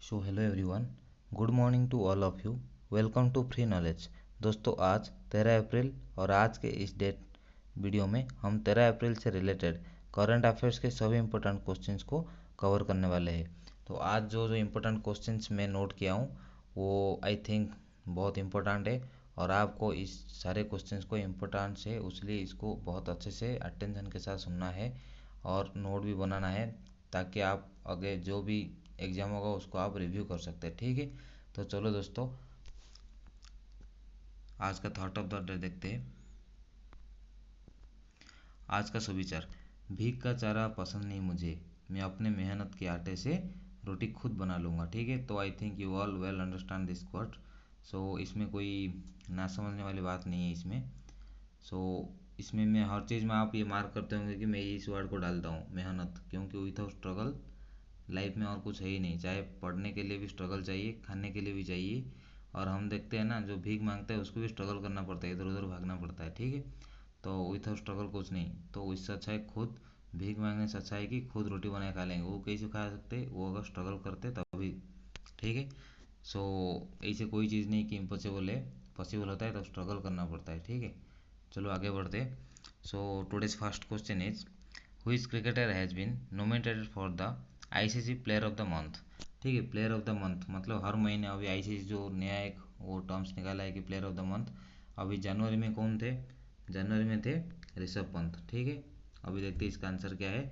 So hello everyone, good morning to all of you. Welcome to free knowledge. दोस्तों, आज 13 अप्रैल और आज के इस डेट वीडियो में हम 13 अप्रैल से रिलेटेड करंट अफेयर्स के सभी इंपॉर्टेंट क्वेश्चंस को कवर करने वाले हैं। तो आज जो जो इम्पोर्टेंट क्वेश्चंस मैं नोट किया हूँ वो आई थिंक बहुत इम्पोर्टेंट है और आपको इस सारे क्वेश्चंस को इम्पोर्टेंट है, इसलिए इसको बहुत अच्छे से अटेंशन के साथ सुनना है और नोट भी बनाना है, ताकि आप आगे जो भी एग्जाम होगा उसको आप रिव्यू कर सकते हैं। ठीक है, तो चलो दोस्तों, आज का थॉट ऑफ द डे देखते हैं। आज का सुविचार: भीख का चारा पसंद नहीं मुझे, मैं अपने मेहनत के आटे से रोटी खुद बना लूँगा। ठीक है, तो I think you all well understand this quote. So इसमें कोई ना समझने वाली बात नहीं है इसमें। सो इसमें मैं हर चीज़ में आप ये मार्क करते होंगे कि मैं इस वर्ड को डालता हूँ, मेहनत, क्योंकि विदाउट स्ट्रगल लाइफ में और कुछ है ही नहीं। चाहे पढ़ने के लिए भी स्ट्रगल चाहिए, खाने के लिए भी चाहिए, और हम देखते हैं ना, जो भीख मांगता है उसको भी स्ट्रगल करना पड़ता है, इधर उधर भागना पड़ता है। ठीक है, तो विदाउट स्ट्रगल कुछ नहीं। तो इससे अच्छा है खुद भीख मांगने से अच्छा है कि खुद रोटी बना के खा लेंगे। वो कैसे खा सकते, वो अगर स्ट्रगल करते तभी। ठीक है, सो ऐसे कोई चीज़ नहीं कि इम्पॉसिबल है, पॉसिबल होता है तो स्ट्रगल करना पड़ता है। ठीक है, चलो आगे बढ़ते। So today's first question is, which cricketer has been nominated for the ICC player of the month. ठीक है, प्लेयर ऑफ द मंथ मतलब हर महीने अभी आईसीसी जो नया एक वो टर्म्स निकाला है कि प्लेयर ऑफ द मंथ। अभी जनवरी में कौन थे? जनवरी में थे ऋषभ पंत। ठीक है, अभी देखते हैं इसका आंसर क्या है।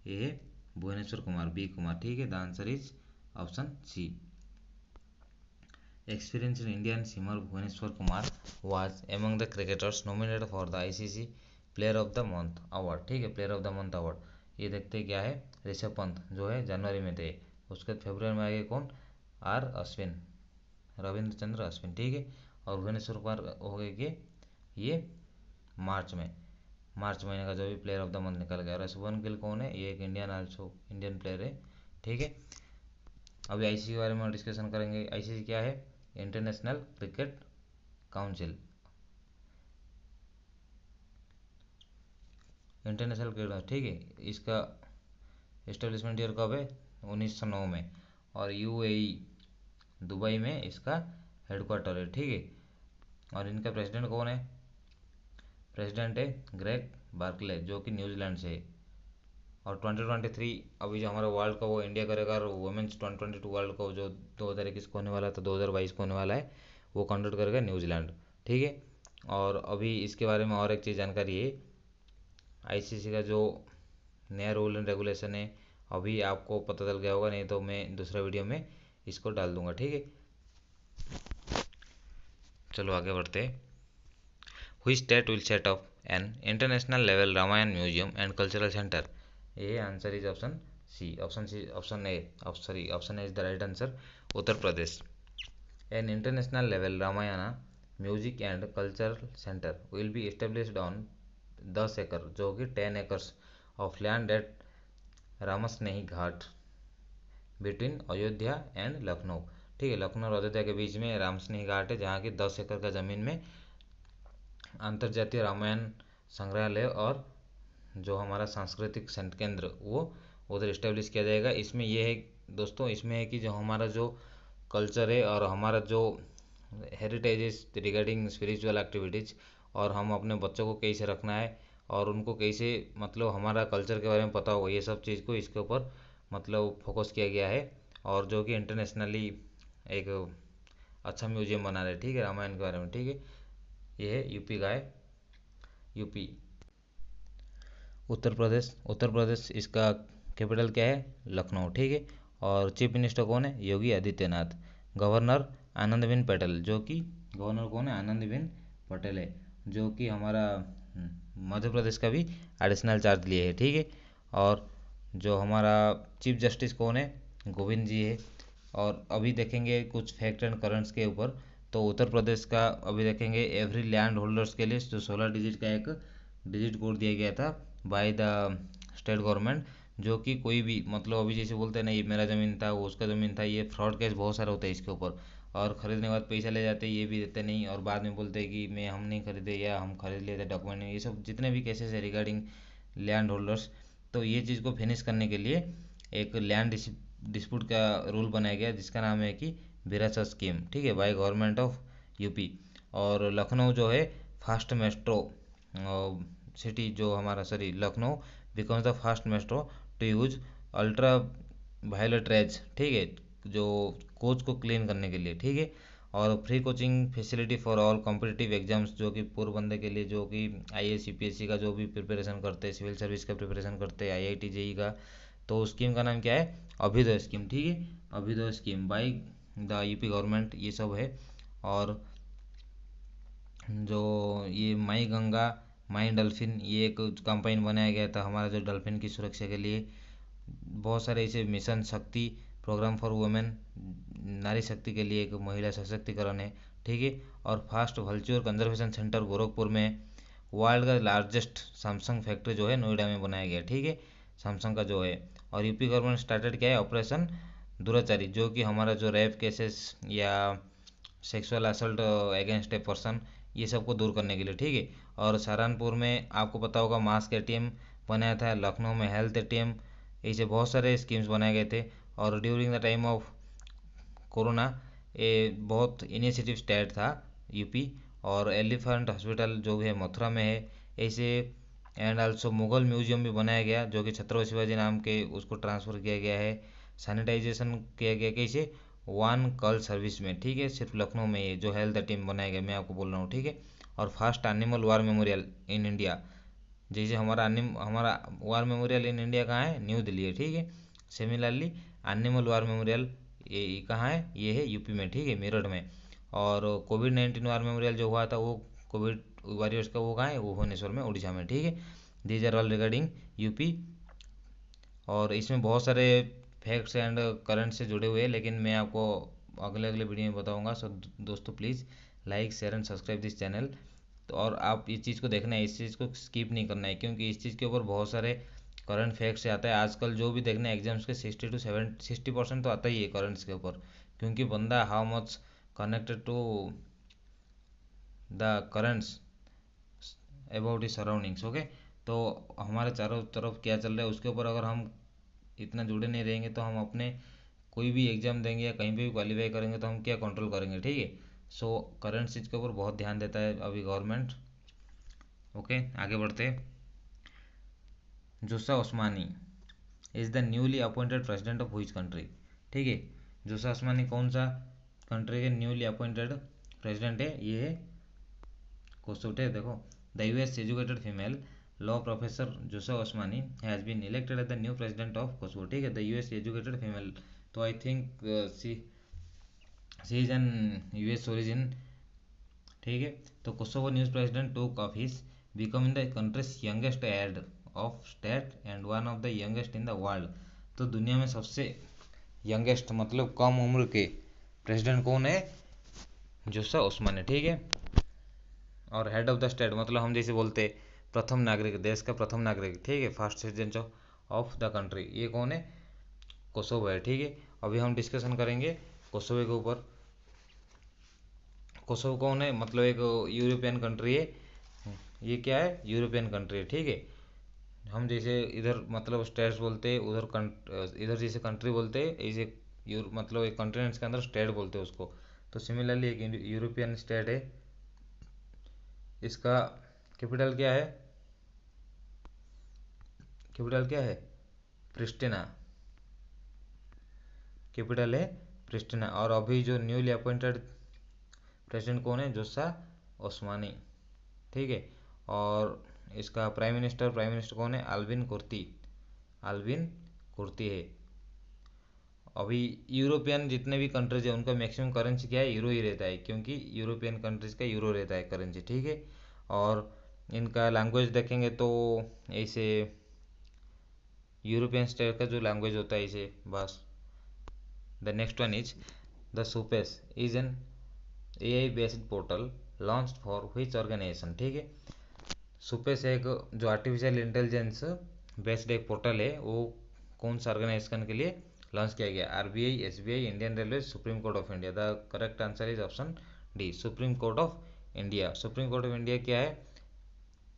ये है भुवनेश्वर कुमार, बी कुमार। ठीक है, the answer is option C. Experienced Indian swimmer Bhuvaneshwar Kumar was among the cricketers nominated for the ICC player of the month award. ठीक है, player of the month award ये देखते क्या है। ऋषभ पंत जो है जनवरी में थे, उसके बाद फरवरी में आगे कौन? आर अश्विन, रविंद्र चंद्र अश्विन। ठीक है, और भुवनेश्वर कुमार हो गए कि ये मार्च में, मार्च महीने का जो भी प्लेयर ऑफ द मंथ निकल गया। और शुभमन गिल कौन है? ये एक इंडियन आल्सो इंडियन प्लेयर है। ठीक है, अभी आईसीसी के बारे में डिस्कशन करेंगे। आईसीसी क्या है? International cricket council. International cricket, ठीक है, इसका इस्टेब्लिशमेंट ईयर कब है? 1909 में। और यूएई दुबई में इसका हेडक्वार्टर है। ठीक है, और इनका प्रेसिडेंट कौन है? प्रेसिडेंट है ग्रेग बार्कले, जो कि न्यूजीलैंड से है। और 2023 अभी जो हमारा वर्ल्ड कप वो इंडिया करेगा, और वुमेंस 2022 वर्ल्ड कप जो 2021 को होने वाला था, 2022 को होने वाला है, वो कंडक्ट करेगा न्यूजीलैंड। ठीक है, और अभी इसके बारे में और एक चीज़ जानकारी है, आईसीसी का जो नया रूल एंड रेगुलेशन है, अभी आपको पता चल गया होगा, नहीं तो मैं दूसरा वीडियो में इसको डाल दूंगा। ठीक है, चलो आगे बढ़ते हैं। Which state will set up an international level Ramayan museum and cultural center? A answer is option C. Option A. Option A is the right answer. Uttar Pradesh. An international level Ramayana music and cultural center will be established on 10 एकड़ जो कि 10 acres of land at Ramsnehi Ghat between Ayodhya and Lucknow. ठीक है, लखनऊ और अयोध्या के बीच में रामस्नेही घाट है, जहाँ की 10 एकड़ का ज़मीन में अंतर्जातीय रामायण संग्रहालय और जो हमारा सांस्कृतिक केंद्र वो उधर इस्टेब्लिश किया जाएगा। इसमें यह है दोस्तों, इसमें है कि जो हमारा जो कल्चर है और हमारा जो heritage is regarding spiritual activities, और हम अपने बच्चों को कैसे रखना है और उनको कैसे मतलब हमारा कल्चर के बारे में पता होगा, ये सब चीज़ को इसके ऊपर मतलब फोकस किया गया है। और जो कि इंटरनेशनली एक अच्छा म्यूजियम बना रहे। ठीक है, रामायण के बारे में। ठीक है, ये है यूपी का है, यूपी। उत्तर प्रदेश इसका कैपिटल क्या है? लखनऊ। ठीक है, और चीफ मिनिस्टर कौन है? योगी आदित्यनाथ। गवर्नर आनंदीबेन पटेल, जो कि गवर्नर कौन है? आनंदीबेन पटेल है, जो कि हमारा मध्य प्रदेश का भी एडिशनल चार्ज लिए है। ठीक है, और जो हमारा चीफ जस्टिस कौन है? गोविंद जी है। और अभी देखेंगे कुछ फैक्ट एंड करंट्स के ऊपर, तो उत्तर प्रदेश का अभी देखेंगे एवरी लैंड होल्डर्स के लिए जो 16 डिजिट का एक डिजिट कोड दिया गया था बाय द स्टेट गवर्नमेंट, जो कि कोई भी मतलब अभी जैसे बोलते हैं ना, ये मेरा ज़मीन था, वो उसका ज़मीन था, ये फ्रॉड केस बहुत सारा होता है इसके ऊपर। और ख़रीदने के बाद पैसा ले जाते हैं, ये भी देते नहीं, और बाद में बोलते हैं कि मैं हम नहीं खरीदे या हम खरीद लिए थे, डॉक्यूमेंट नहीं। ये सब जितने भी केसेस है रिगार्डिंग लैंड होल्डर्स, तो ये चीज़ को फिनिश करने के लिए एक लैंड डिस्प्यूट का रूल बनाया गया जिसका नाम है कि विरासत स्कीम, ठीक है, बाय गवर्नमेंट ऑफ यूपी। और लखनऊ जो है फास्ट मेट्रो सिटी, जो हमारा sorry Lucknow becomes the fast metro to use ultra violet rays, ठीक है, जो कोच को क्लीन करने के लिए, ठीक है। और free coaching facility for all competitive exams, जो कि पूर्व बंदे के लिए, जो कि आईएएस यूपीएससी का जो भी प्रिपरेशन करते हैं, सिविल सर्विस का प्रिपरेशन करते हैं, आईआईटी जेई का, तो स्कीम का नाम क्या है, अभ्युदय स्कीम, ठीक है, Abhyuday scheme by the UP government, ये सब है। और जो ये माई गंगा माई डल्फिन, ये एक कैंपेन बनाया गया था हमारा जो डल्फिन की सुरक्षा के लिए। बहुत सारे ऐसे मिशन शक्ति प्रोग्राम फॉर वुमेन, नारी शक्ति के लिए एक महिला सशक्तिकरण है, ठीक है। और फास्ट वल्च्योर कंजर्वेशन सेंटर गोरखपुर में, वर्ल्ड का लार्जेस्ट सैमसंग फैक्ट्री जो है नोएडा में बनाया गया, ठीक है, सैमसंग का जो है। और यूपी गवर्नमेंट स्टार्टेड क्या है, ऑपरेशन दुराचारी, जो कि हमारा जो रेप केसेस या sexual assault against a person, ये सबको दूर करने के लिए, ठीक है। और सहारनपुर में आपको पता होगा मास्क एटीएम बनाया था, लखनऊ में हेल्थ एटीएम, ऐसे बहुत सारे स्कीम्स बनाए गए थे। और during the time of corona ये बहुत इनिशिएटिव स्टेट था यूपी। और एलिफेंट हॉस्पिटल जो है मथुरा में है ऐसे। एंड आल्सो मुगल म्यूजियम भी बनाया गया, जो कि छत्रपति शिवाजी नाम के उसको ट्रांसफ़र किया गया है। सैनिटाइजेशन किया गया कैसे, वन कॉल सर्विस में, ठीक है, सिर्फ लखनऊ में ये जो हेल्थ टीम बनाया गया, मैं आपको बोल रहा हूँ, ठीक है। और first animal war memorial in India, जैसे हमारा वार मेमोरियल इन इंडिया कहाँ है, न्यू दिल्ली है, ठीक है। सिमिलरली एनिमल वार मेमोरियल ये कहाँ है, ये है यूपी में, ठीक है, मेरठ में। और कोविड-19 वार मेमोरियल जो हुआ था वो कोविड वॉरियर्स का, वो कहाँ है, वो भुवनेश्वर में, उड़ीसा में, ठीक है। These are all regarding UP. और इसमें बहुत सारे फैक्ट्स एंड करंट से जुड़े हुए हैं, लेकिन मैं आपको अगले अगले वीडियो में बताऊंगा। सो दोस्तों please like share and subscribe this channel. तो और आप इस चीज़ को देखना है, इस चीज़ को स्किप नहीं करना है, क्योंकि इस चीज़ के ऊपर बहुत सारे करंट फैक्ट्स से आता है आजकल। जो भी देखना है एग्जाम्स के 60% तो आता ही है करंट्स के ऊपर, क्योंकि बंदा how much connected to the currents about is surroundings, okay. तो हमारे चारों तरफ क्या चल रहा है उसके ऊपर अगर हम इतना जुड़े नहीं रहेंगे तो हम अपने कोई भी एग्ज़ाम देंगे या कहीं पे भी क्वालिफाई करेंगे तो हम क्या कंट्रोल करेंगे, ठीक है। सो करंट चीज़ के ऊपर बहुत ध्यान देता है अभी गवर्नमेंट, ओके। आगे बढ़ते। Vjosa Osmani is the newly appointed president of which country, ठीक है। जोसा ओस्मानी कौन सा कंट्री के न्यूली अपॉइंटेड प्रेसिडेंट है, ये है कोसोटे, देखो। The US educated female law professor Vjosa Osmani has been elected as the new president of Kosovo, ठीक है। द यूएस एजुकेटेड फीमेल, तो I think she is an US origin, ठीक है। तो Kosovo news president took office becoming the country's youngest head of state and one of the youngest in the world. तो दुनिया में सबसे youngest मतलब कम उम्र के प्रेसिडेंट कौन है, जोसा ओस्मानी, ठीक है। और हेड ऑफ द स्टेट मतलब हम जैसे बोलते प्रथम नागरिक, देश का प्रथम नागरिक, ठीक है, first citizen of the country, ये कौन है, कोसोवो है, ठीक है। अभी हम डिस्कशन करेंगे कोसोवो के ऊपर। कोसोवो कौन है, मतलब एक यूरोपियन कंट्री है, ये क्या है, यूरोपियन कंट्री है, ठीक है। हम जैसे इधर मतलब स्टेट्स बोलते हैं, उधर इधर जैसे कंट्री बोलते हैं, ऐसे मतलब एक कॉन्टिनेंट्स के अंदर स्टेट बोलते हैं उसको। तो सिमिलरली एक यूरोपियन स्टेट है। इसका कैपिटल क्या है, कैपिटल क्या है, प्रिस्टिना, कैपिटल है प्रिस्टिना। और अभी जो न्यूली अपॉइंटेड प्रेसिडेंट कौन है, जोसा ओस्मानी, ठीक है। और इसका प्राइम मिनिस्टर कौन है, अल्विन कुर्ती, अल्विन कुर्ती है। अभी यूरोपियन जितने भी कंट्रीज है उनका मैक्सिमम करेंसी क्या है, यूरो ही रहता है, क्योंकि यूरोपियन कंट्रीज का यूरो रहता है करेंसी, ठीक है। और इनका लैंग्वेज देखेंगे तो ऐसे यूरोपियन स्टेट का जो लैंग्वेज होता है इसे बस। The next one is the SUPACE is an AI based portal launch for which organisation, ठीक है। सुपेस एक जो आर्टिफिशियल इंटेलिजेंस बेस्ड एक पोर्टल है, वो कौन सा ऑर्गेनाइजेशन के लिए लॉन्च किया गया, RBI, SBI, Indian railway, supreme court of India. The correct answer is option D, supreme court of India. Supreme court of India क्या है,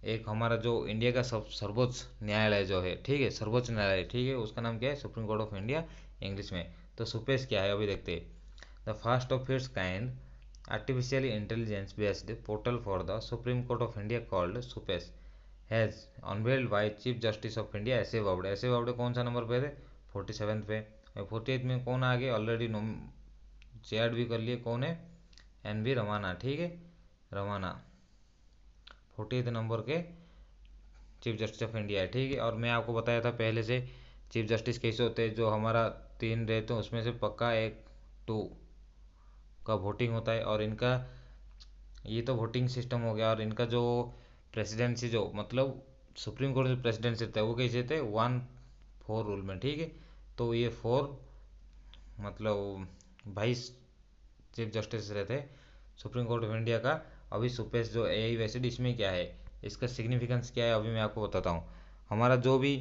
एक हमारा जो इंडिया का सर्वोच्च न्यायालय जो है, ठीक है, सर्वोच्च न्यायालय, ठीक है, उसका नाम क्या है, supreme court of India English में। तो सुपेस क्या है अभी देखते हैं। The first of its kind artificially intelligence based portal for the Supreme Court of India called SUPES has unveiled by chief justice of India S A Bobde. S A Bobde कौन सा number पे थे, 47 पे। 48 में कौन आगे ऑलरेडी चेयर भी कर लिए, कौन है, एन वी रमाना, ठीक है, रमाना 48 नंबर के चीफ जस्टिस ऑफ इंडिया है, ठीक है। और मैं आपको बताया था पहले से चीफ जस्टिस कैसे होते हैं, जो हमारा 3 रहते हैं उसमें से पक्का एक 2 का वोटिंग होता है। और इनका ये तो वोटिंग सिस्टम हो गया। और इनका जो प्रेसिडेंसी, जो मतलब सुप्रीम कोर्ट जो प्रेसिडेंसी रहता है वो कैसे थे, 1-4 रूल में, ठीक है। तो ये 4 मतलब 22 चीफ जस्टिस रहते सुप्रीम कोर्ट ऑफ इंडिया का। अभी सुपेस जो ए आई वैसे इसमें क्या है, इसका सिग्निफिकेंस क्या है, अभी मैं आपको बताता हूँ। हमारा जो भी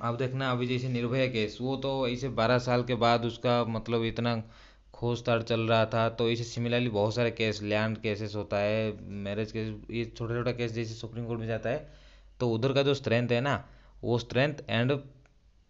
अब देखना, अभी जैसे निर्भया केस, वो तो ऐसे 12 साल के बाद उसका मतलब इतना खोजताड़ चल रहा था। तो इसे सिमिलरली बहुत सारे केस, लैंड केसेस होता है, मैरिज केस, ये छोटा छोटा केस जैसे सुप्रीम कोर्ट में जाता है। तो उधर का जो स्ट्रेंथ है ना, वो स्ट्रेंथ एंड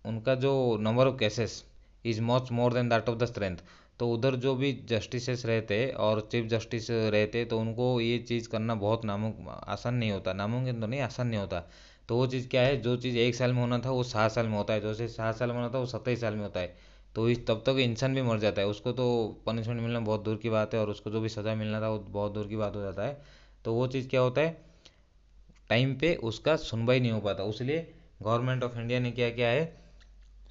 उनका जो number of cases is much more than that of the strength. तो उधर जो भी जस्टिसेस रहते और चीफ जस्टिस रहते, तो उनको ये चीज़ करना बहुत आसान नहीं होता, नामुमकिन तो नहीं, आसान नहीं होता। तो वो चीज़ क्या है, जो चीज़ 1 साल में होना था वो 7 साल में होता है, जो चीज़ 7 साल में होना था वो 27 साल में होता है। तो इस तब तक इंसान भी मर जाता है, उसको तो पनिशमेंट मिलना बहुत दूर की बात है, और उसको जो भी सज़ा मिलना था वो बहुत दूर की बात हो जाता है। तो वो चीज़ क्या होता है, टाइम पे उसका सुनवाई नहीं हो पाता। इसलिए गवर्नमेंट ऑफ इंडिया ने क्या किया है,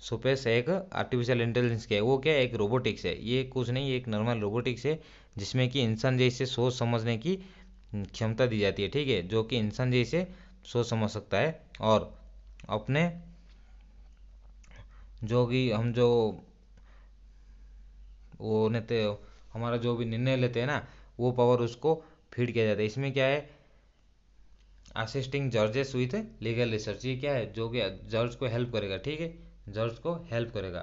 सुपेस एक आर्टिफिशियल इंटेलिजेंस क्या है, वो क्या है, एक रोबोटिक्स है। ये कुछ नहीं, ये एक नॉर्मल रोबोटिक्स है जिसमें कि इंसान जैसे सोच समझने की क्षमता दी जाती है, ठीक है, जो कि इंसान जैसे सोच समझ सकता है। और अपने जो भी हम जो वो नेते हमारा जो भी निर्णय लेते हैं ना, वो पावर उसको फीड किया जाता है। इसमें क्या है, असिस्टिंग जजेस विथ लीगल रिसर्च, ये क्या है, जो कि जज को हेल्प करेगा, ठीक है, जज को हेल्प करेगा।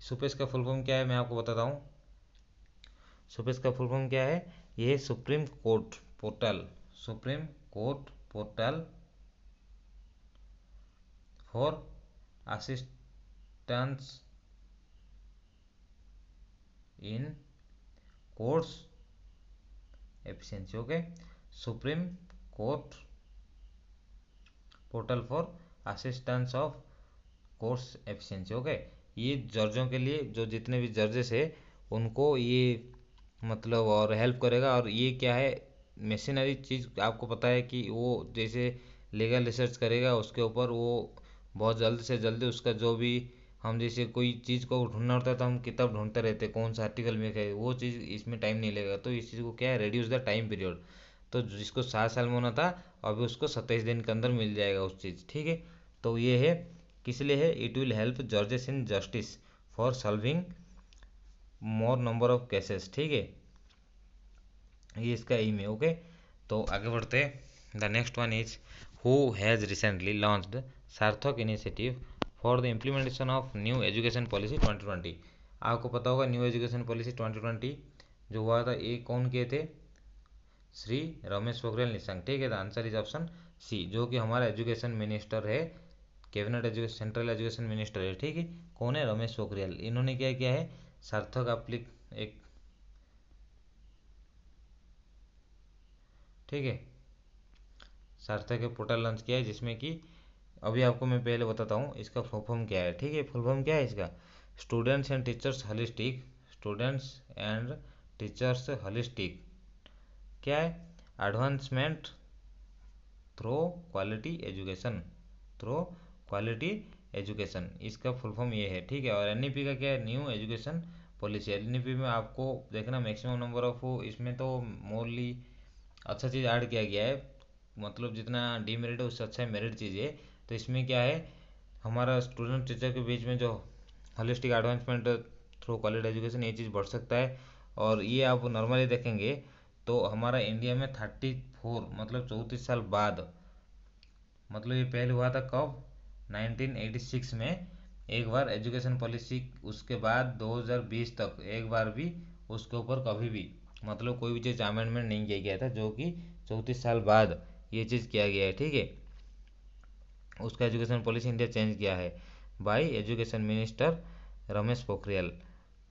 सुपेस का फुल फॉर्म क्या है मैं आपको बताता हूँ। सुपेस का फुल फॉर्म क्या है, ये supreme court portal, supreme court portal for assistance in courts efficiency, okay, supreme court portal for assistance of courts efficiency, okay. ये जजों के लिए, जो जितने भी जजेस है उनको ये मतलब और हेल्प करेगा। और ये क्या है, मशीनरी चीज़, आपको पता है कि वो जैसे लीगल रिसर्च करेगा उसके ऊपर, वो बहुत जल्द से जल्दी उसका जो भी, हम जैसे कोई चीज़ को ढूंढना होता है तो हम किताब ढूंढते रहते हैं कौन सा आर्टिकल में है, वो चीज़ इसमें टाइम नहीं लगेगा। तो इस चीज़ को क्या है, रिड्यूस द टाइम पीरियड। तो जिसको 7 साल में होना था, अभी उसको 27 दिन के अंदर मिल जाएगा उस चीज़, ठीक है। तो ये है, किस लिए है, इट विल हेल्प जजेस in justice for solving more number of cases, ठीक है, ये इसका एम है, ओके। तो आगे बढ़ते हैं। The next one is who has recently launched Sarthak initiative for the implementation of new education policy 2020। आपको पता होगा न्यू एजुकेशन पॉलिसी 2020 जो हुआ था, ये कौन किए थे, श्री रमेश पोखरियाल निशंक, ठीक है। The answer is option C, जो कि हमारा एजुकेशन मिनिस्टर है, cabinet education central education minister है, ठीक है। कौन है, रमेश पोखरियाल। इन्होंने क्या किया है, सार्थक एक, ठीक है, सार्थक के पोर्टल लॉन्च किया है, जिसमें कि अभी आपको मैं पहले बताता हूँ इसका फुल फॉर्म क्या है, ठीक है। फुल फॉर्म क्या है इसका, students and teachers holistic, students and teachers holistic, क्या है, advancement through quality education, through quality education, इसका फुल फॉर्म ये है, ठीक है। और एनईपी का क्या है, न्यू एजुकेशन पॉलिसी। एनईपी में आपको देखना मैक्सिमम नंबर ऑफ, इसमें तो मोरली अच्छा चीज़ ऐड किया गया है, मतलब जितना डीमेरिट है उससे अच्छा मेरिट चीज़ है। तो इसमें क्या है, हमारा स्टूडेंट टीचर के बीच में जो holistic advancement through quality education, ये चीज़ बढ़ सकता है। और ये आप नॉर्मली देखेंगे तो हमारा इंडिया में 34 मतलब 34 साल बाद, मतलब ये पहले हुआ था कब, 1986 में एक बार एजुकेशन पॉलिसी, उसके बाद 2020 तक एक बार भी उसके ऊपर कभी भी मतलब कोई भी चीज़ अमेंडमेंट नहीं किया गया था, जो कि 34 साल बाद ये चीज़ किया गया है, ठीक है। उसका एजुकेशन पॉलिसी इंडिया चेंज किया है by education minister Ramesh Pokhriyal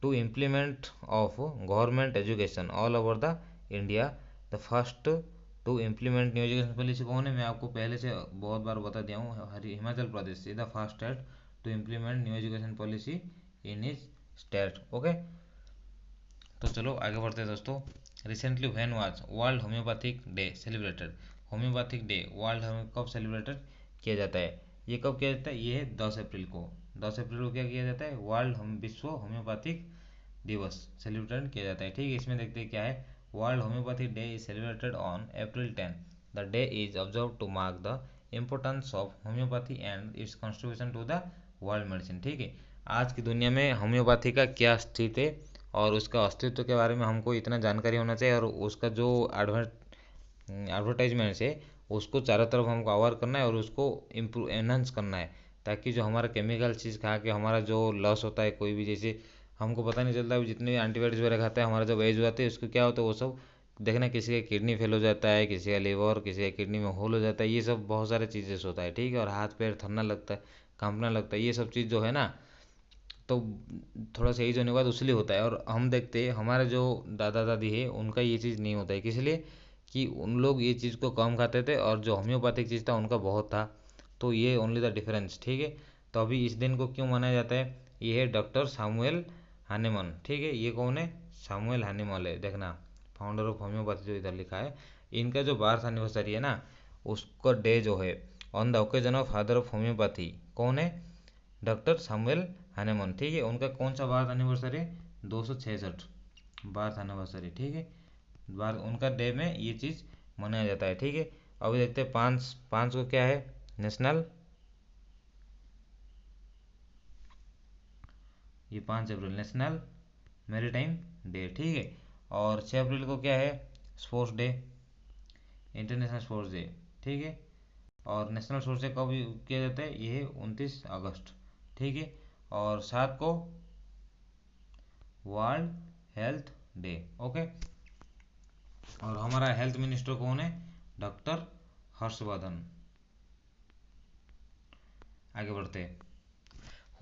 to implement of government education all over the India. The first to implement new education policy कौन है, मैं आपको पहले से बहुत बार बता दिया हूँ, Himachal Pradesh is the first state to implement new education policy in his state. Okay, तो चलो आगे बढ़ते हैं दोस्तों। Recently when was world homeopathic day celebrated. Homeopathic day world कब सेलिब्रेटेड किया जाता है, ये कब किया जाता है, ये है 10 अप्रैल को। 10 अप्रैल को क्या किया जाता है, वर्ल्ड विश्व होम्योपैथिक दिवस सेलिब्रेट किया जाता है, ठीक है। इसमें देखते हैं क्या है, world homeopathic day is celebrated on April 10। The day is observe to mark the importance of homoeopathy and its contribution to the world medicine, ठीक है। आज की दुनिया में होम्योपैथी का क्या स्थिति है और उसका अस्तित्व के बारे में हमको इतना जानकारी होना चाहिए, और उसका जो एडवर्टाइजमेंट्स है उसको चारों तरफ हमको अवेयर करना है और उसको इम्प्रूव एनहांस करना है, ताकि जो हमारा केमिकल चीज़ खा के हमारा जो लॉस होता है, कोई भी जैसे हमको पता नहीं चलता, जितने एंटीबायोटिक्स वगैरह खाते हैं हमारा जब एज हो जाती है उसको क्या होता है, वो सब देखना, किसी का किडनी फेल हो जाता है, किसी का लीवर, किसी का किडनी में होल हो जाता है, ये सब बहुत सारे चीज़ें से होता है, ठीक है। और हाथ पैर थरना लगता है, कांपना लगता है, ये सब चीज़ जो है ना, तो थोड़ा सा एज होने के बाद उसलिए होता है। और हम देखते हैं हमारे जो दादा दादी है उनका ये चीज़ नहीं होता है, किस लिए कि उन लोग ये चीज़ को कम खाते थे और जो होम्योपैथिक चीज़ था उनका बहुत था। तो ये ओनली द डिफरेंस, ठीक है। तो अभी इस दिन को क्यों मनाया जाता है, ये है डॉक्टर सामुएल हानेमन, ठीक है। ये कौन है, सामुएल हानेमल है, देखना फाउंडर ऑफ होम्योपैथी जो इधर लिखा है। इनका जो बर्थ एनिवर्सरी है ना, उसका डे जो है on the occasion of father of homeopathy, कौन है, डॉक्टर सामुएल हनेमन, ठीक है। उनका कौन सा बार्थ एनिवर्सरी, 266 बार्थ एनिवर्सरी, ठीक है। बार्थ उनका डे में ये चीज़ मनाया जाता है, ठीक है। अभी देखते हैं 5 को क्या है, नेशनल, ये 5 अप्रैल नेशनल मैरीटाइम डे, ठीक है। और 6 अप्रैल को क्या है, sports day, international sports day, ठीक है। और नेशनल स्पोर्ट्स डे कब किया जाता है, ये है 29 अगस्त, ठीक है। और 7 को वर्ल्ड हेल्थ डे, ओके। और हमारा हेल्थ मिनिस्टर कौन है, डॉक्टर हर्षवर्धन। आगे बढ़ते हैं।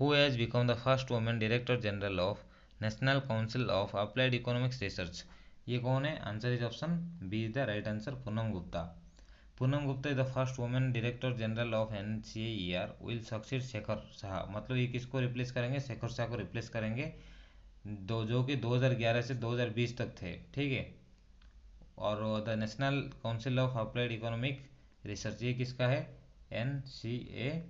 Who has become the first women director general of national council of applied economics research, ये कौन है, answer is option B is the right answer, Poonam Gupta. Poonam Gupta is the first women director general of NCER will succeed Shekhar Shah, मतलब ये किसको replace करेंगे, शेखर शाह को replace करेंगे, दो जो कि 2011 से 2020 तक थे, ठीक है। और the national council of applied economic research, ये किसका है, NCAER,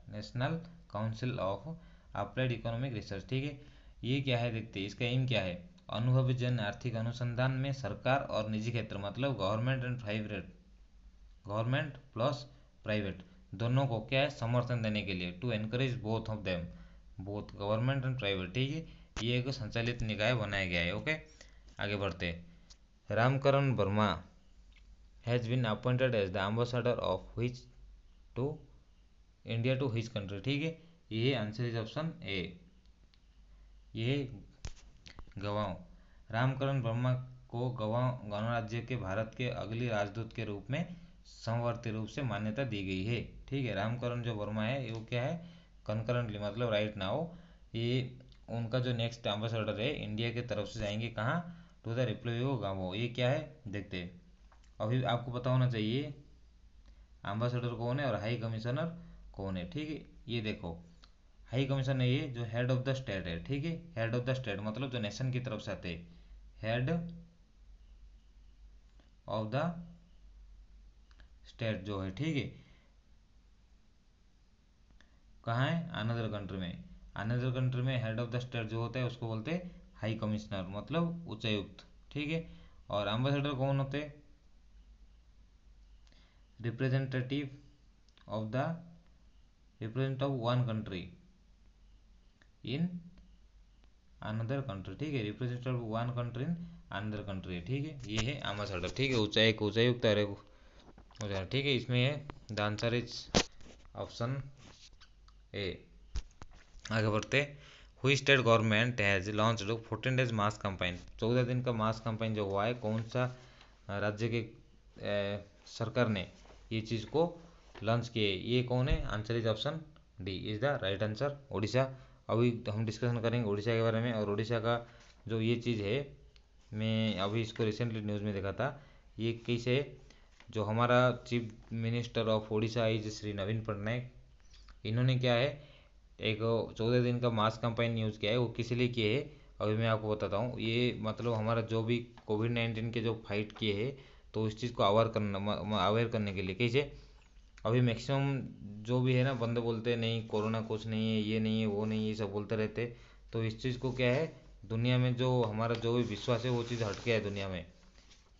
national council of applied economic research, ठीक है। ये क्या है, देखते हैं इसका एम क्या है, अनुभवजन्य आर्थिक अनुसंधान में सरकार और निजी क्षेत्र, मतलब government and private, government plus private दोनों को क्या है, समर्थन देने के लिए, to encourage both of them, both government and private, ठीक है। ये एक संचालित निकाय बनाया गया है, ओके। आगे बढ़ते, Ramkaran Verma has been appointed as the ambassador of which to India to which country, ठीक है। ये आंसर इज ऑप्शन ए, ये गवाओं, रामकरण वर्मा को गवां गणराज्य के भारत के अगली राजदूत के रूप में समवर्ती रूप से मान्यता दी गई है, ठीक है। रामकरण जो वर्मा है वो क्या है, कंकरेंटली मतलब राइट नाउ ये उनका जो नेक्स्ट एम्बेसडर है इंडिया की तरफ से जाएंगे कहाँ, टू द रिप्लोइयो गांवो, ये क्या है देखते हैं। अभी आपको पता होना चाहिए एम्बेसडर कौन है और हाई कमिश्नर कौन है, ठीक है। ये देखो हाई कमीशन है ये जो हेड ऑफ द स्टेट है, ठीक है। हेड ऑफ द स्टेट मतलब जो नेशन की तरफ से आते हैं, हेड ऑफ द स्टेट जो है, ठीक है, कहाँ है, अनदर कंट्री में। अनदर कंट्री में हेड ऑफ द स्टेट जो होता है उसको बोलते हैं हाई कमिश्नर, मतलब उच्चायुक्त, ठीक है। और एम्बेसडर कौन होते हैं, representative of the, represent of one country in another country, ठीक है। Representative of one country in another country, ठीक है। ये है एम्बेसडर, ठीक है। उच्चायुक्त और एक उच्चायुक्त, ठीक है। इसमें है the answer is option A. आगे बढ़ते, हुई state government has launched 14 days mass campaign. 14 दिन का मास कैंपेन जो हुआ है, कौन सा राज्य के सरकार ने ये चीज़ को लॉन्च किए? ये कौन है? Answer is option D is the right answer, Orissa. अभी हम डिस्कशन करेंगे उड़ीसा के बारे में। और उड़ीसा का जो ये चीज़ है, मैं अभी इसको रिसेंटली न्यूज़ में देखा था। ये कैसे, जो हमारा chief minister of Orissa is Shri Naveen Patnaik, इन्होंने क्या है, एक 14 दिन का मास कैंपेन यूज़ किया है। वो किस लिए किए है, अभी मैं आपको बताता हूँ। ये मतलब हमारा जो भी कोविड-19 के जो फाइट किए हैं, तो इस चीज़ को अवेयर करने के लिए। कैसे, अभी मैक्सिमम जो भी है ना, बंदे बोलते हैं नहीं कोरोना कुछ नहीं है, ये नहीं है, वो नहीं है, ये सब बोलते रहते। तो इस चीज़ को क्या है, दुनिया में जो हमारा जो भी विश्वास है वो चीज़ हट गया है दुनिया में।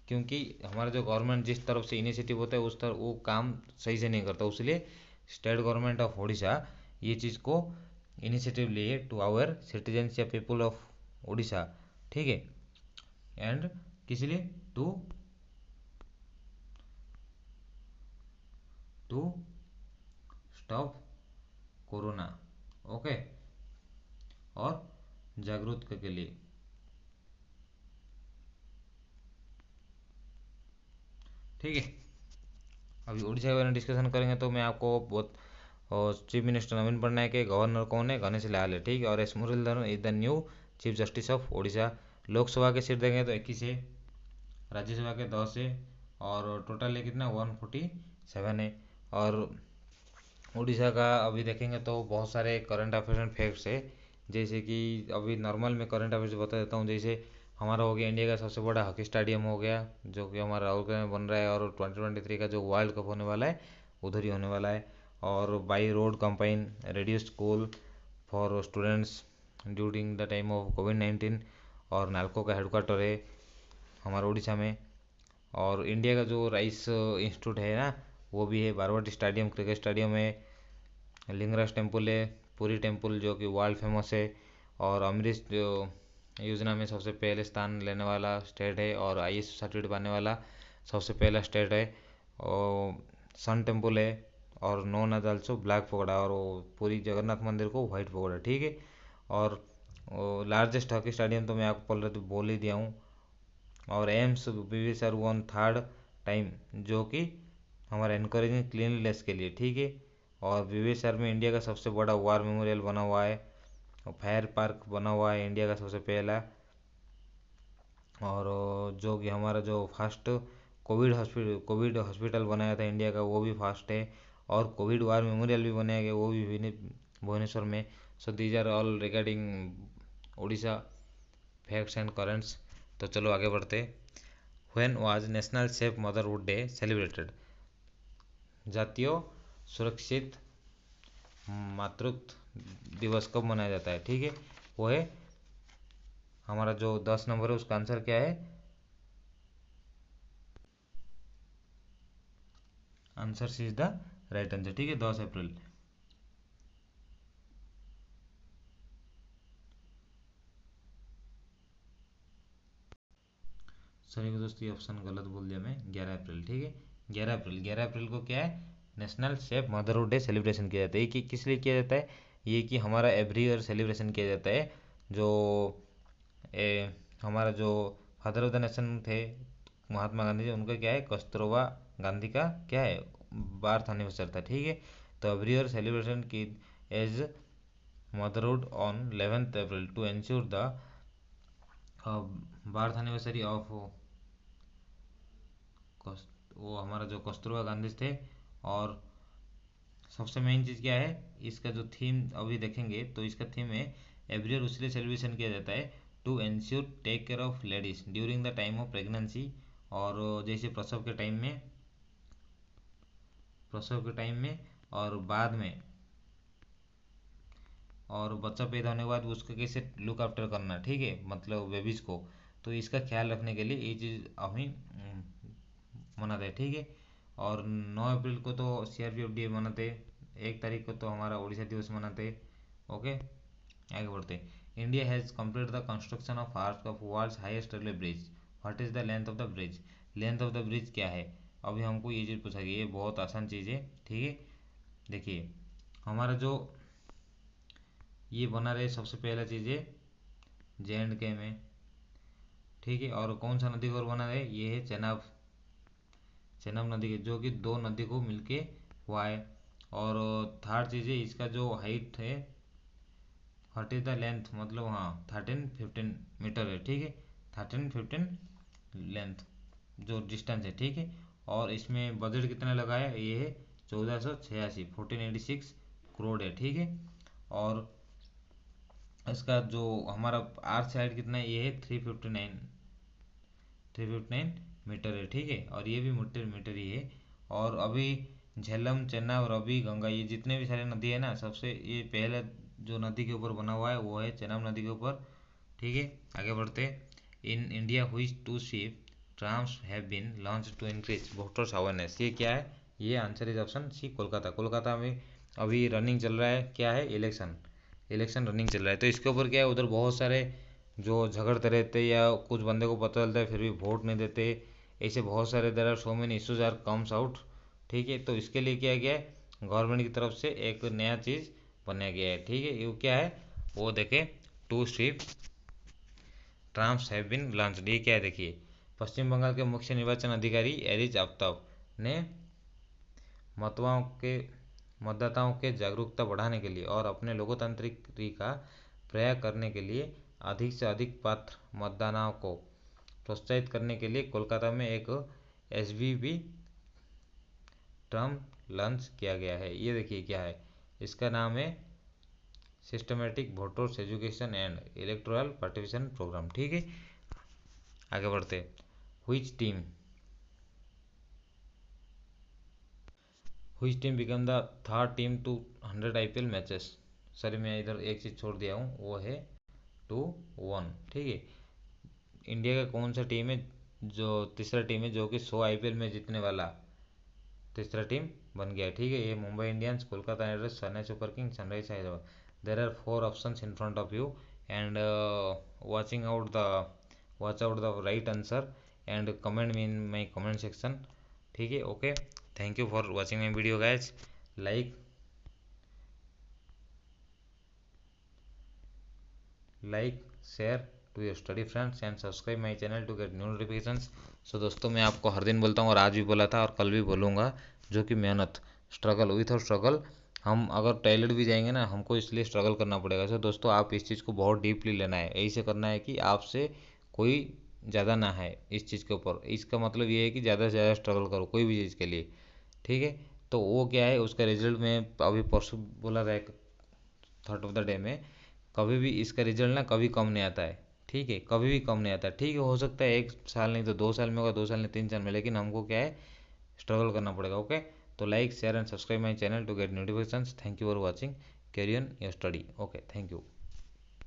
क्योंकि हमारा जो गवर्नमेंट जिस तरफ से इनिशिएटिव होता है उस तरफ वो काम सही से नहीं करता, इसलिए स्टेट गवर्नमेंट ऑफ उड़ीसा ये चीज़ को इनिशिएटिव लिए टू आवर सिटीजन्स या पीपल ऑफ उड़ीसा, ठीक है। एंड किस लिए, to to stop corona, okay, और जागरूकता के लिए, ठीक है। अभी उड़ीसा के बारे में डिस्कशन करेंगे तो मैं आपको बहुत, और चीफ मिनिस्टर नवीन पटनायक के, गवर्नर कौन है, गणेश लाल है, ठीक है। और S Muralidharan is the new chief justice of Odisha. Lok Sabha के सीट देखेंगे तो 21 है, राज्यसभा के 10 है, और टोटल है कितना, 147 है। और उड़ीसा का अभी देखेंगे तो बहुत सारे करंट अफेयर्स एंड फैक्ट्स है। जैसे कि अभी नॉर्मल में करंट अफेयर्स बता देता हूँ। जैसे हमारा हो गया इंडिया का सबसे बड़ा हॉकी स्टेडियम हो गया, जो कि हमारा राउरकेला में बन रहा है, और 2023 का जो वर्ल्ड कप होने वाला है उधर ही होने वाला है। और by road campaign radio school for students during the time of कोविड-19, और नालको का हेडक्वार्टर है हमारा उड़ीसा में। और इंडिया का जो राइस इंस्टीट्यूट है ना, वो भी है। बारवाटी स्टेडियम क्रिकेट स्टेडियम है। लिंगराज टेम्पल है, पुरी टेम्पल जो कि वर्ल्ड फेमस है। और अमरीश जो योजना में सबसे पहले स्थान लेने वाला स्टेट है, और आईएएस सर्टिफिकेट पाने वाला सबसे पहला स्टेट है। और सन टेम्पल है, और known as also black pagoda, और वो पूरी जगन्नाथ मंदिर को वाइट पगोड़ा, ठीक है। और लार्जेस्ट हॉकी स्टेडियम तो मैं आपको पहले तो बोल ही दिया हूँ। और एम्स बीवी सर वन थर्ड टाइम, जो कि हमारा इनकरेजिंग क्लीनलीनेस के लिए, ठीक है। और विवेशहर में इंडिया का सबसे बड़ा वार मेमोरियल बना हुआ है, और फायर पार्क बना हुआ है इंडिया का सबसे पहला। और जो कि हमारा जो फर्स्ट कोविड हॉस्पिटल बनाया था इंडिया का, वो भी फास्ट है। और कोविड वार मेमोरियल भी बनाया गया, वो भी भुवनेश्वर में। So these are all regarding Odisha facts and currents. तो चलो आगे बढ़ते। When was national safe motherhood day celebrated? जातीय सुरक्षित मातृत्व दिवस कब मनाया जाता है, ठीक है। वो है हमारा जो 10 नंबर है, उसका आंसर क्या है? Answer C is the right answer, ठीक है, 10 अप्रैल। सॉरी दोस्तों, ये ऑप्शन गलत बोल दिया मैं, 11 अप्रैल, ठीक है। 11 अप्रैल, 11 अप्रैल को क्या है, national safe motherhood day celebration किया जाता है। ये किस लिए किया जाता है? ये कि हमारा एवरी ईयर सेलिब्रेशन किया जाता है। जो हमारा जो फादर ऑफ द नेशन थे महात्मा गांधी जी, उनका क्या है, कस्तूरबा गांधी का क्या है, बर्थ एनिवर्सरी था, ठीक है। तो एवरी ईयर सेलिब्रेशन की as motherhood on 11 April to ensure the birth anniversary of वो हमारा जो कस्तूरबा गांधी थे। और सबसे मेन चीज़ क्या है, इसका जो थीम अभी देखेंगे तो इसका थीम है, एवरी ईयर उसलिए सेलिब्रेशन किया जाता है to ensure take care of ladies during the time of pregnancy. और जैसे प्रसव के टाइम में और बाद में, और बच्चा पैदा होने के बाद उसका कैसे लुक आफ्टर करना, ठीक है, मतलब बेबीज़ को। तो इसका ख्याल रखने के लिए ये चीज़ अभी मनाते हैं, ठीक है। और 9 अप्रैल को तो सीआरपीएफ डे मनाते हैं। 1 तारीख को तो हमारा उड़ीसा दिवस मनाते हैं, ओके। आगे बढ़ते। India has complete the construction of arch of world's highest railway bridge. What is the length of the bridge? Length of the bridge क्या है? अभी हमको ये चीज़ पूछा गया, ये बहुत आसान चीज़ है, ठीक है। देखिए, हमारा जो ये बना रहे सबसे पहला चीज़ है J&K में, ठीक है। और कौन सा नदी को और बना रहे, ये है चेनाब, चेनाब नदी के, जो कि दो नदी को मिलके हुआ है। और थर्ड चीज़ है इसका जो हाइट है, व्हाट इज द लेंथ, मतलब हाँ 13-15 मीटर है, ठीक है। 13-15 लेंथ जो डिस्टेंस है, ठीक है। और इसमें बजट कितना लगा है, ये है 1486, 1486 करोड़ है, ठीक है। और इसका जो हमारा आर्थ साइड कितना है, ये है 359 मीटर है, ठीक है। और ये भी मीटर मीटर ही है। और अभी झेलम, चेनाब, रवि, गंगा, ये जितने भी सारे नदी है ना, सबसे ये पहले जो नदी के ऊपर बना हुआ है वो है चेनाब नदी के ऊपर, ठीक है। आगे बढ़ते, in India which two ship trams have been launch to increase voters awareness, ये क्या है, ये answer is option C Kolkata. Kolkata में अभी रनिंग चल रहा है, क्या है, इलेक्शन, इलेक्शन रनिंग चल रहा है। तो इसके ऊपर क्या है, उधर बहुत सारे जो झगड़ते रहते या कुछ बंदे को पता चलता है फिर भी वोट नहीं देते, ऐसे बहुत सारे there are so many issues are comes out, ठीक है। तो इसके लिए क्या गया है, गवर्नमेंट की तरफ से एक नया चीज़ बनाया गया है, ठीक है। ये क्या है, वो देखे, two strip trams have been launched, ये क्या है देखिए। पश्चिम बंगाल के मुख्य निर्वाचन अधिकारी एरिज आफ्ताब ने मतवाओं के मतदाताओं के जागरूकता बढ़ाने के लिए और अपने लोकतांत्रिक का प्रयास करने के लिए अधिक से अधिक पात्र मतदाताओं को प्रोत्साहित करने के लिए कोलकाता में एक SVP टर्म लॉन्च किया गया है। ये देखिए क्या है, इसका नाम है systematic voters education and electoral participation programme, ठीक है। आगे बढ़ते, which team become the third team to 100 IPL matches, sorry मैं इधर एक चीज़ छोड़ दिया हूँ, वो है 2-1, ठीक है। इंडिया का कौन सा टीम है, जो तीसरा टीम है जो कि 100 IPL में जीतने वाला तीसरा टीम बन गया, ठीक है। ये Mumbai Indians, Kolkata Knight Riders, Chennai Super Kings, Sunrisers Hyderabad. There are 4 options in front of you and watching out the watch out the right answer and comment me in my comment section, ठीक है। Okay, thank you for watching my video guys, like share to your study friends and subscribe my channel to get new notifications. So दोस्तों, मैं आपको हर दिन बोलता हूँ और आज भी बोला था और कल भी बोलूँगा, जो कि मेहनत, स्ट्रगल, विथ और स्ट्रगल, हम अगर टॉयलेट भी जाएंगे ना, हमको इसलिए स्ट्रगल करना पड़ेगा। सो दोस्तों, आप इस चीज़ को बहुत डीपली लेना है, ऐसे करना है कि आपसे कोई ज़्यादा ना है इस चीज़ के ऊपर। इसका मतलब ये है कि ज़्यादा से ज़्यादा स्ट्रगल करो कोई भी चीज़ के लिए, ठीक है। तो वो क्या है, उसका रिजल्ट मैं अभी परसों बोला था एक थर्ड ऑफ द डे में, कभी भी इसका रिजल्ट ना कभी कम नहीं आता है, ठीक है, कभी भी कम नहीं आता, ठीक है। हो सकता है 1 साल नहीं तो 2 साल में होगा, 2 साल नहीं 3 साल में, लेकिन हमको क्या है, स्ट्रगल करना पड़ेगा। ओके, तो like share and subscribe my channel to get notifications. Thank you for watching, carry on your study. Okay, thank you.